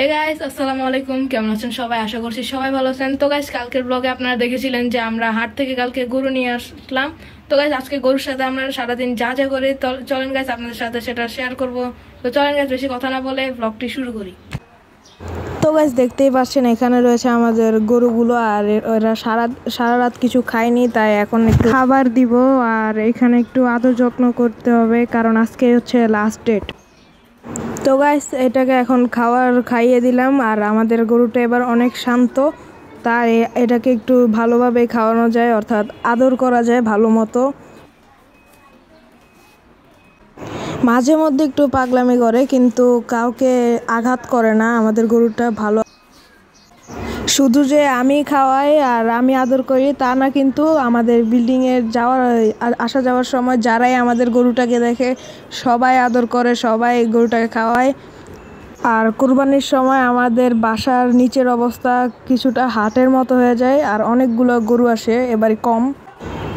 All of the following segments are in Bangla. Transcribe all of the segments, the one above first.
হে গাইস, আসসালামু আলাইকুম। কেমন আছেন সবাই? আশা করছি সবাই ভালো আছেন। তো গাইস, কালকের ব্লগে আপনারা দেখেছিলেন যে আমরা হাট থেকে কালকে গরু নিয়ে আসলাম। তো গাইস, আজকে গরুর সাথে আমরা সারাদিন যা যা করি চলেন গাইস আপনাদের সাথে সেটা শেয়ার করব। তো চলেন গাইস, বেশি কথা না বলে ব্লগটি শুরু করি। তো গাইস, দেখতেই পাচ্ছেন এখানে রয়েছে আমাদের গরুগুলো, আর ওরা সারা রাত কিছু খায়নি, তাই এখন একটু খাবার দিব আর এখানে একটু আদর যত্ন করতে হবে, কারণ আজকে হচ্ছে লাস্ট ডেট। তো গাইস, এটাকে এখন খাইয়ে দিলাম, আর আমাদের গরুটা এবার অনেক শান্ত, তাই এটাকে একটু ভালোভাবে খাওয়ানো যায়, অর্থাৎ আদর করা যায় ভালো মতো। মাঝে মধ্যে একটু পাগলামি করে, কিন্তু কাউকে আঘাত করে না। আমাদের গরুটা ভালো। শুধু যে আমি খাওয়াই আর আমি আদর করি তা না, কিন্তু আমাদের বিল্ডিংয়ের আসা যাওয়ার সময় যারাই আমাদের গরুটাকে দেখে সবাই আদর করে, সবাই গরুটাকে খাওয়ায়। আর কুরবানির সময় আমাদের বাসার নিচের অবস্থা কিছুটা হাটের মতো হয়ে যায়, আর অনেকগুলো গরু আসে, এবারে কম।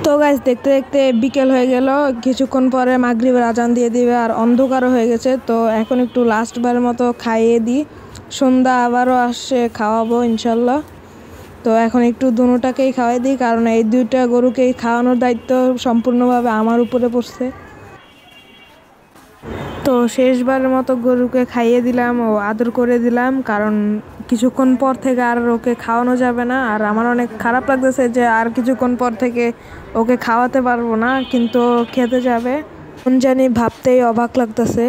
তো গাইস, দেখতে দেখতে বিকেল হয়ে গেল, কিছুক্ষণ পরে মাগরিবের আজান দিয়ে দিবে, আর অন্ধকারও হয়ে গেছে। তো এখন একটু লাস্টবারের মতো খাইয়ে দিই, সন্ধ্যা আবারও আসছে, খাওয়াবো ইনশাল্লাহ। তো এখন একটু দুটাকেই খাওয়াই দিই, কারণ এই দুইটা গরুকেই খাওয়ানোর দায়িত্ব সম্পূর্ণভাবে আমার উপরে পড়ছে। তো শেষবারের মতো গরুকে খাইয়ে দিলাম ও আদর করে দিলাম, কারণ কিছুক্ষণ পর থেকে আর ওকে খাওয়ানো যাবে না। আর আমার অনেক খারাপ লাগতেছে যে আর কিছুক্ষণ পর থেকে ওকে খাওয়াতে পারবো না, কিন্তু খেতে যাবে। জানি ভাবতেই অবাক লাগতেছে।